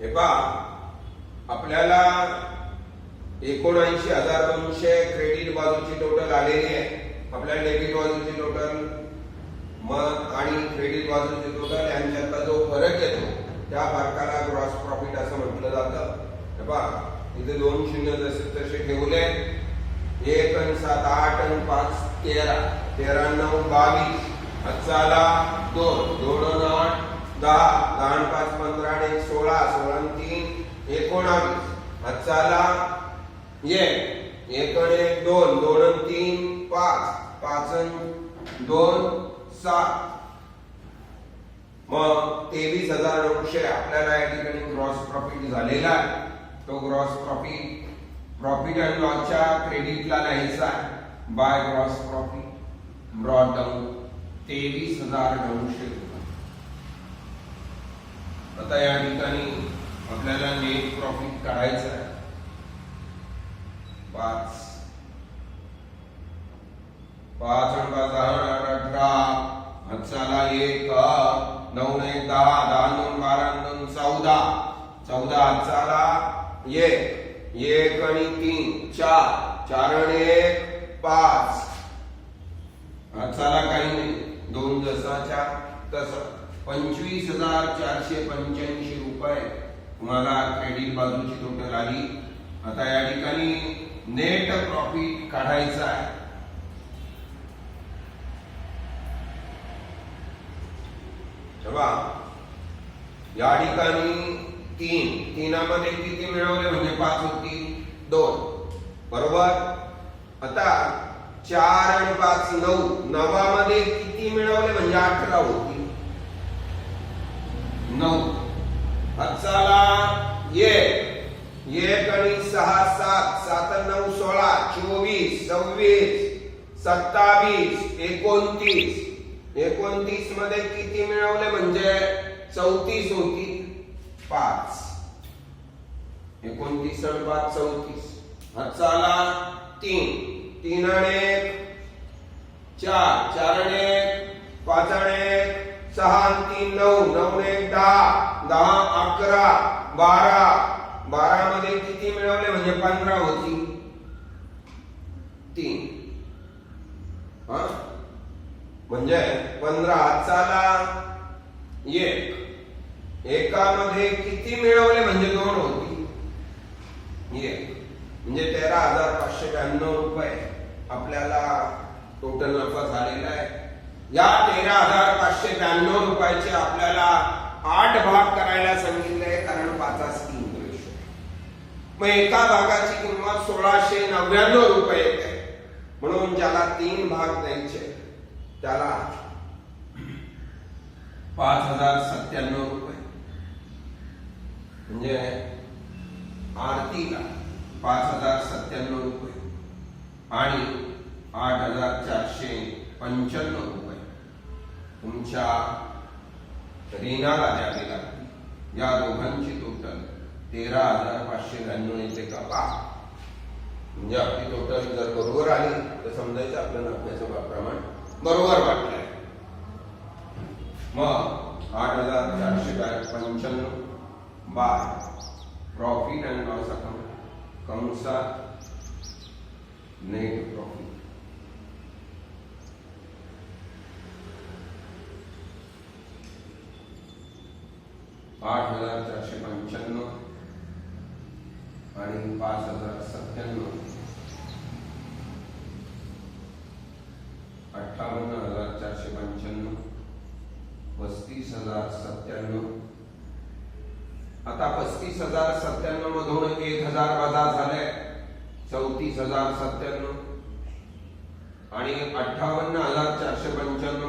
हे पहा, आपल्याला 79,200 क्रेडिट बाजूची टोटल आलेली आहे. आपल्याला डेबिट बाजूची टोटल मग आणि क्रेडिट बाजूची टोटल यांच्यातला जो फरक येतो त्या फरकाला ग्रॉस प्रॉफिट असं म्हटलं जातं. हे पहा, इथे 2 शून्य जसे तसे ठेवले. 1 आणि 7 8 आणि 5 13 13 9 22 हातचाला 2 2 आणि 8 10 10 आणि 5 15 आणि 1 16 16 आणि 3 19 हातचाला 1 आणि 1 2 2 आणि 3 5 5 आणि 2 7 मग 23,900 आपल्याला या ठिकाणी ग्रॉस प्रॉफिट झालेला आहे. तो ग्रॉस प्रॉफिट अँड लॉसच्या क्रेडिटला लिहायचा आहे by gross profit brought down 23,900 रुपये. आता या ठिकाणी आपल्याला नेट प्रॉफिट काढायचं आहे. 5 5 आणि 5 10 18 हातचाला 1 9 1 10 10 2 12 2 14 14 हातचाला 1 आणि 3 4 4 आणि 1 5 हातचाला काही नाही 2 जसाच्या तसं 25,485 रुपये तुम्हाला क्रेडिट बाजूची टोटल आली. आता या ठिकाणी नेट प्रॉफिट काढायचा आहे. तेव्हा या ठिकाणी 3 मध्ये किती मिळवले म्हणजे 5 होती 2 बरोबर. आता 4 आणि 5 9 9 मध्ये किती मिळवले म्हणजे 18 होती 9 हातचाला 1 आणि 6 7 7 आणि 9 16 24 26 27 29 29 मध्ये किती मिळवले म्हणजे 34 होती 5 29 आणि 5 34 हातचाला 3 आणि 1 4 4 आणि 1 5 आणि 1 6 आणि 3 9 9 आणि 1 10 10 11 12 12 मध्ये किती मिळवले म्हणजे 15 होती 3 म्हणजे 15 हातचाला 1 एकामध्ये किती मिळवले म्हणजे 2 होती 1 म्हणजे 13,592 रुपये आपल्याला टोटल नफा झालेला आहे. या 13,592 रुपयाचे आपल्याला 8 भाग करायला सांगितले कारण 5:3 रेशो. मग एका भागाची किंमत 1,699 रुपये येते. म्हणून ज्याला 3 भाग द्यायचे त्याला 5,097 रुपये म्हणजे आरतीला 5,097 रुपये आणि 8,495 रुपये तुमच्या ऋणाला द्यावे लागतील. या दोघांची टोटल 13,592 येते का पहा. म्हणजे आपली टोटल जर बरोबर आली तर समजायचं आपल्या नफ्याचं प्रमाण बरोबर वाटलंय. मग 8,495 by profit and loss account कंसात नेट प्रॉफिट 8,495 आणि 5,097 58,495 35,097. आता 35,097 मधून 1,000 वजा झाले 34,097 आणि 58,495